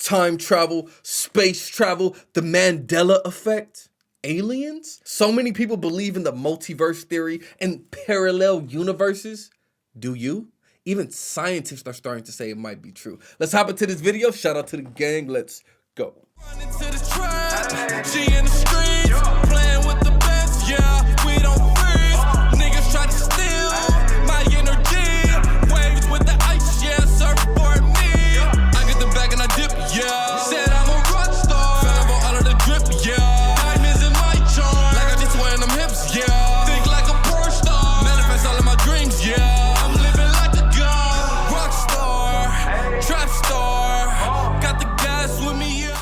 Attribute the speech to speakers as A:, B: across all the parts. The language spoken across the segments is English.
A: time travel, space travel, the Mandela Effect, aliens? So many people believe in the multiverse theory and parallel universes. Do you? Even scientists are starting to say it might be true. Let's hop into this video. Shout out to the gang. Let's go.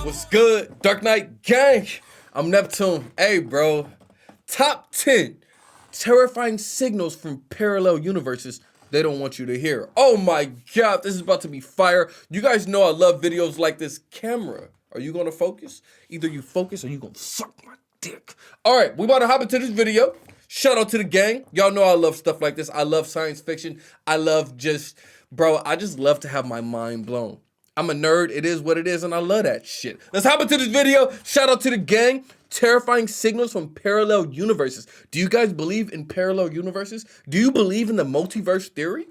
A: What's good, Dark Knight gang? I'm Neptune. Hey, bro. Top 10 terrifying signals from parallel universes they don't want you to hear. Oh my God, this is about to be fire. You guys know I love videos like this. Camera, are you gonna focus? Either you focus or you gonna suck my dick. All right, we about to hop into this video. Shout out to the gang. Y'all know I love stuff like this. I love science fiction. I love I just love to have my mind blown. I'm a nerd, it is what it is, and I love that shit. Let's hop into this video. Shout out to the gang. Terrifying signals from parallel universes. Do you guys believe in parallel universes? Do you believe in the multiverse theory?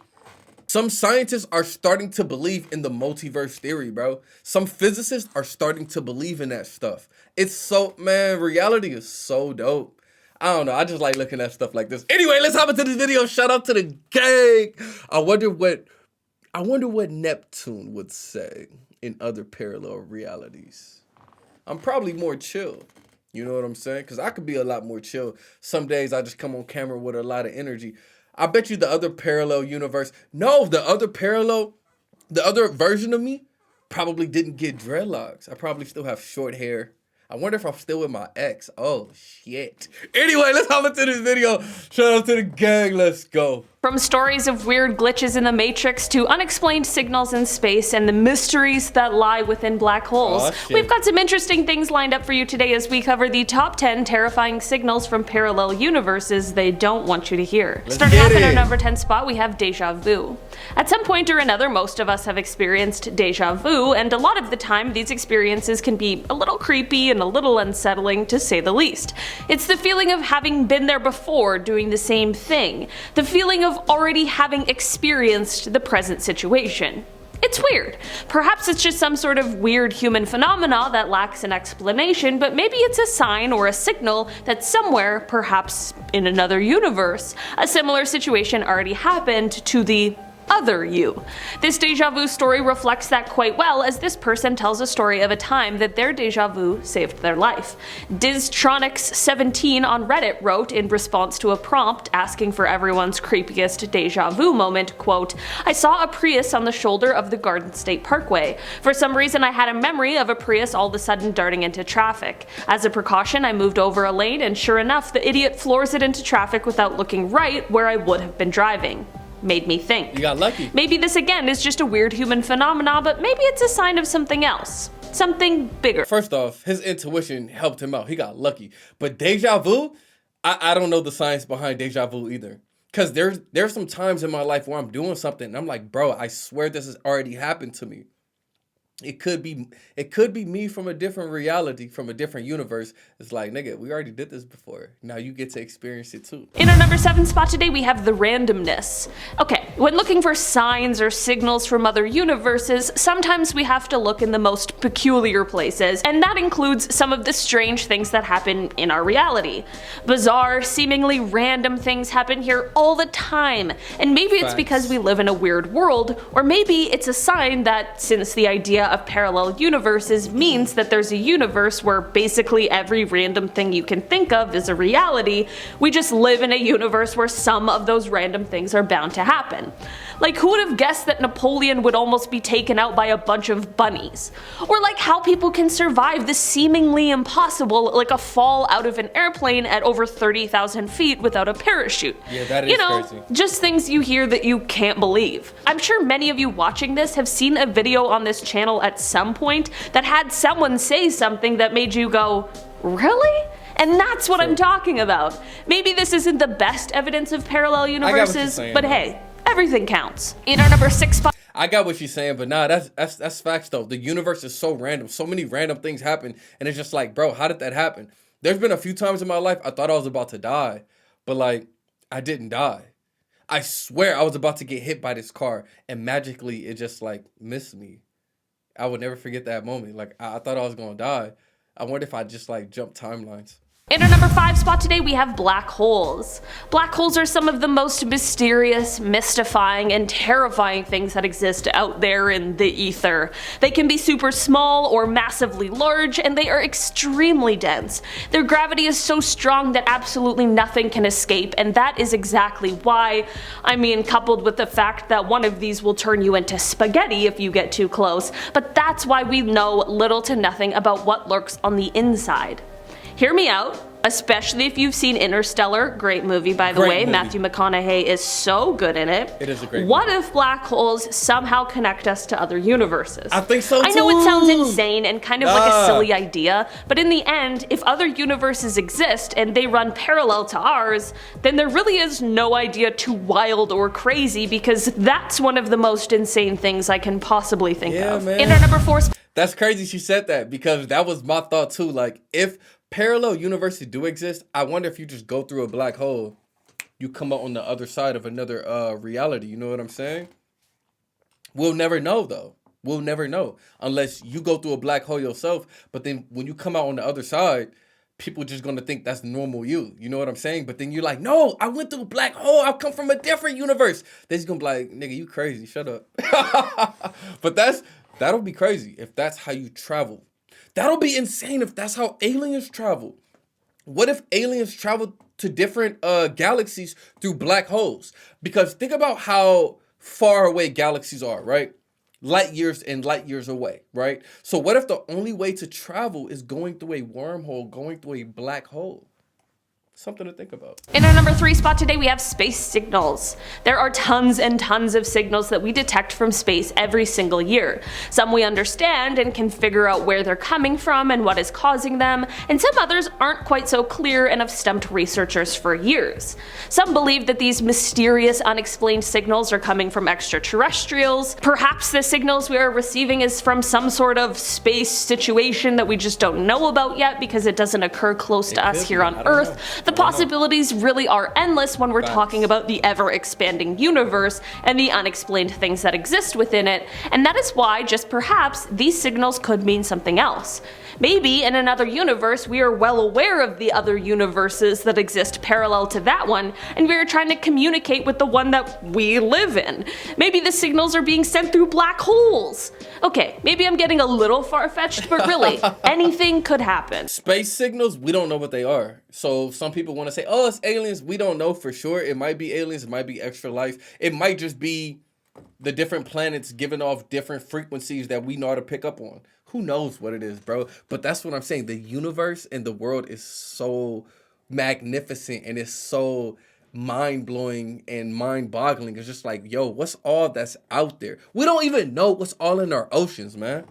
A: Some scientists are starting to believe in the multiverse theory, bro. Some physicists are starting to believe in that stuff. It's so, man, reality is so dope. I don't know, I just like looking at stuff like this. Anyway, let's hop into this video. Shout out to the gang. I wonder what Neptune would say in other parallel realities. I'm probably more chill. You know what I'm saying? Because I could be a lot more chill. Some days I just come on camera with a lot of energy. I bet you the other parallel universe, the other version of me probably didn't get dreadlocks. I probably still have short hair. I wonder if I'm still with my ex. Oh, shit. Anyway, let's hop into this video. Shout out to the gang. Let's go.
B: From stories of weird glitches in the Matrix to unexplained signals in space and the mysteries that lie within black holes, we've got some interesting things lined up for you today as we cover the top 10 terrifying signals from parallel universes they don't want you to hear. Starting off in our number 10 spot, we have deja vu. At some point or another, most of us have experienced deja vu, and a lot of the time these experiences can be a little creepy and a little unsettling, to say the least. It's the feeling of having been there before doing the same thing. The feeling of already having experienced the present situation. It's weird. Perhaps it's just some sort of weird human phenomena that lacks an explanation, but maybe it's a sign or a signal that somewhere, perhaps in another universe, a similar situation already happened to the other you. This deja vu story reflects that quite well, as this person tells a story of a time that their deja vu saved their life. Diztronics17 on Reddit wrote in response to a prompt asking for everyone's creepiest deja vu moment, quote, "I saw a Prius on the shoulder of the Garden State Parkway. For some reason I had a memory of a Prius all of a sudden darting into traffic. As a precaution I moved over a lane and sure enough the idiot floors it into traffic without looking right where I would have been driving. Made me think.
A: You got lucky.
B: Maybe this again is just a weird human phenomena, but maybe it's a sign of something else. Something bigger."
A: First off, his intuition helped him out. He got lucky. But deja vu, I don't know the science behind deja vu either. Because there's some times in my life where I'm doing something and I'm like, bro, I swear this has already happened to me. It could be me from a different reality, from a different universe. It's like, nigga, we already did this before. Now you get to experience it too.
B: In our number 7 spot today, we have the randomness. Okay, when looking for signs or signals from other universes, sometimes we have to look in the most peculiar places, and that includes some of the strange things that happen in our reality. Bizarre, seemingly random things happen here all the time, and maybe it's because we live in a weird world, or maybe it's a sign that since the idea of parallel universes means that there's a universe where basically every random thing you can think of is a reality, we just live in a universe where some of those random things are bound to happen. Like, who would have guessed that Napoleon would almost be taken out by a bunch of bunnies? Or like how people can survive the seemingly impossible, like a fall out of an airplane at over 30,000 feet without a parachute.
A: Yeah, that is crazy.
B: Just things you hear that you can't believe. I'm sure many of you watching this have seen a video on this channel at some point that had someone say something that made you go, really? And that's what I'm talking about. Maybe this isn't the best evidence of parallel universes, but hey, everything counts. In our number 6 spot,
A: I got what she's saying, but nah, that's facts though. The universe is so random. So many random things happen, and it's just like, bro, how did that happen? There's been a few times in my life I thought I was about to die, but like I didn't die. I swear I was about to get hit by this car, and magically it just like missed me. I would never forget that moment. Like I thought I was gonna die. I wonder if I just like jumped timelines.
B: In our number 5 spot today, we have black holes. Black holes are some of the most mysterious, mystifying, and terrifying things that exist out there in the ether. They can be super small or massively large, and they are extremely dense. Their gravity is so strong that absolutely nothing can escape, and that is exactly why, coupled with the fact that one of these will turn you into spaghetti if you get too close, but that's why we know little to nothing about what lurks on the inside. Hear me out, especially if you've seen Interstellar, great movie by the way. Matthew McConaughey is so good in it.
A: It is a great movie.
B: What if black holes somehow connect us to other universes?
A: I think so too.
B: I know it sounds insane and kind of like a silly idea, but in the end, if other universes exist and they run parallel to ours, then there really is no idea too wild or crazy, because that's one of the most insane things I can possibly think of.
A: Man.
B: In our number 4
A: That's crazy she said that, because that was my thought too. Like, if parallel universes do exist, I wonder if you just go through a black hole, you come out on the other side of another reality. You know what I'm saying? We'll never know though. We'll never know unless you go through a black hole yourself. But then when you come out on the other side, people just gonna think that's normal you. You know what I'm saying? But then you're like, no, I went through a black hole. I come from a different universe. They're just gonna be like, nigga, you crazy. Shut up. But that'll be crazy if that's how you travel. That'll be insane if that's how aliens travel. What if aliens travel to different galaxies through black holes? Because think about how far away galaxies are, right? Light years and light years away, right? So what if the only way to travel is going through a wormhole, going through a black hole? Something to think about.
B: In our number 3 spot today, we have space signals. There are tons and tons of signals that we detect from space every single year. Some we understand and can figure out where they're coming from and what is causing them, and some others aren't quite so clear and have stumped researchers for years. Some believe that these mysterious, unexplained signals are coming from extraterrestrials. Perhaps the signals we are receiving is from some sort of space situation that we just don't know about yet because it doesn't occur close to us here on Earth. The possibilities really are endless when we're talking about the ever-expanding universe and the unexplained things that exist within it, and that is why, just perhaps, these signals could mean something else. Maybe in another universe we are well aware of the other universes that exist parallel to that one, and we are trying to communicate with the one that we live in. Maybe the signals are being sent through black holes. Okay, maybe I'm getting a little far-fetched, but really, anything could happen.
A: Space signals, we don't know what they are. So some people want to say, oh, it's aliens. We don't know for sure. It might be aliens. It might be extra life. It might just be the different planets giving off different frequencies that we know how to pick up on. Who knows what it is, bro? But that's what I'm saying. The universe and the world is so magnificent and it's so mind-blowing and mind-boggling. It's just like, yo, what's all that's out there? We don't even know what's all in our oceans, man.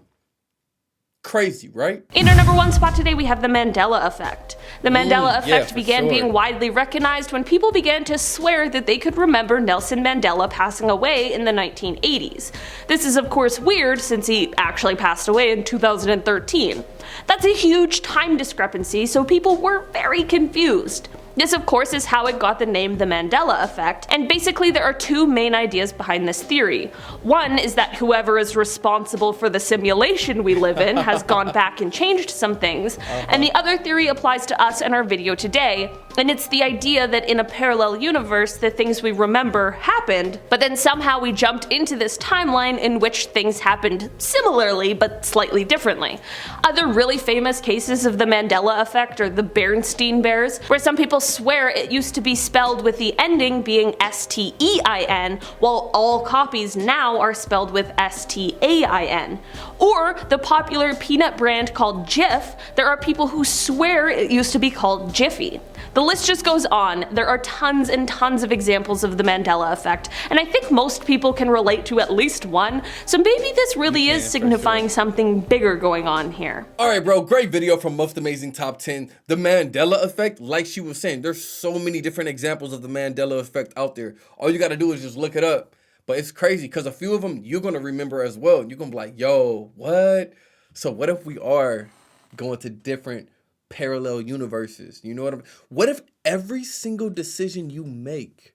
A: Crazy, right?
B: In our number 1 spot today, we have the Mandela Effect. The Mandela Effect began being widely recognized when people began to swear that they could remember Nelson Mandela passing away in the 1980s. This is of course weird since he actually passed away in 2013. That's a huge time discrepancy, so people were very confused. This of course is how it got the name the Mandela Effect, and basically there are 2 main ideas behind this theory. One is that whoever is responsible for the simulation we live in has gone back and changed some things, and the other theory applies to us in our video today, and it's the idea that in a parallel universe the things we remember happened, but then somehow we jumped into this timeline in which things happened similarly but slightly differently. Other really famous cases of the Mandela Effect are the Bernstein Bears, where some people swear it used to be spelled with the ending being S-T-E-I-N, while all copies now are spelled with S-T-A-I-N. Or the popular peanut brand called Jif, there are people who swear it used to be called Jiffy. The list just goes on. There are tons and tons of examples of the Mandela Effect, and I think most people can relate to at least one, so maybe this really is signifying something bigger going on here.
A: Alright bro, great video from Most Amazing Top 10. The Mandela Effect, like she was saying, there's so many different examples of the Mandela Effect out there. All you gotta do is just look it up. But it's crazy because a few of them you're gonna remember as well. You're gonna be like, yo, what? So what if we are going to different parallel universes? You know what I mean? What if every single decision you make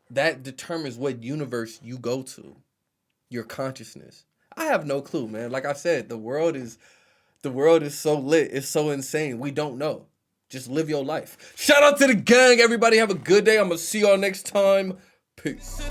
A: that determines what universe you go to? Your consciousness. I have no clue, man. Like I said, the world is so lit. It's so insane. We don't know. Just live your life. Shout out to the gang. Everybody have a good day. I'm gonna see y'all next time. Peace.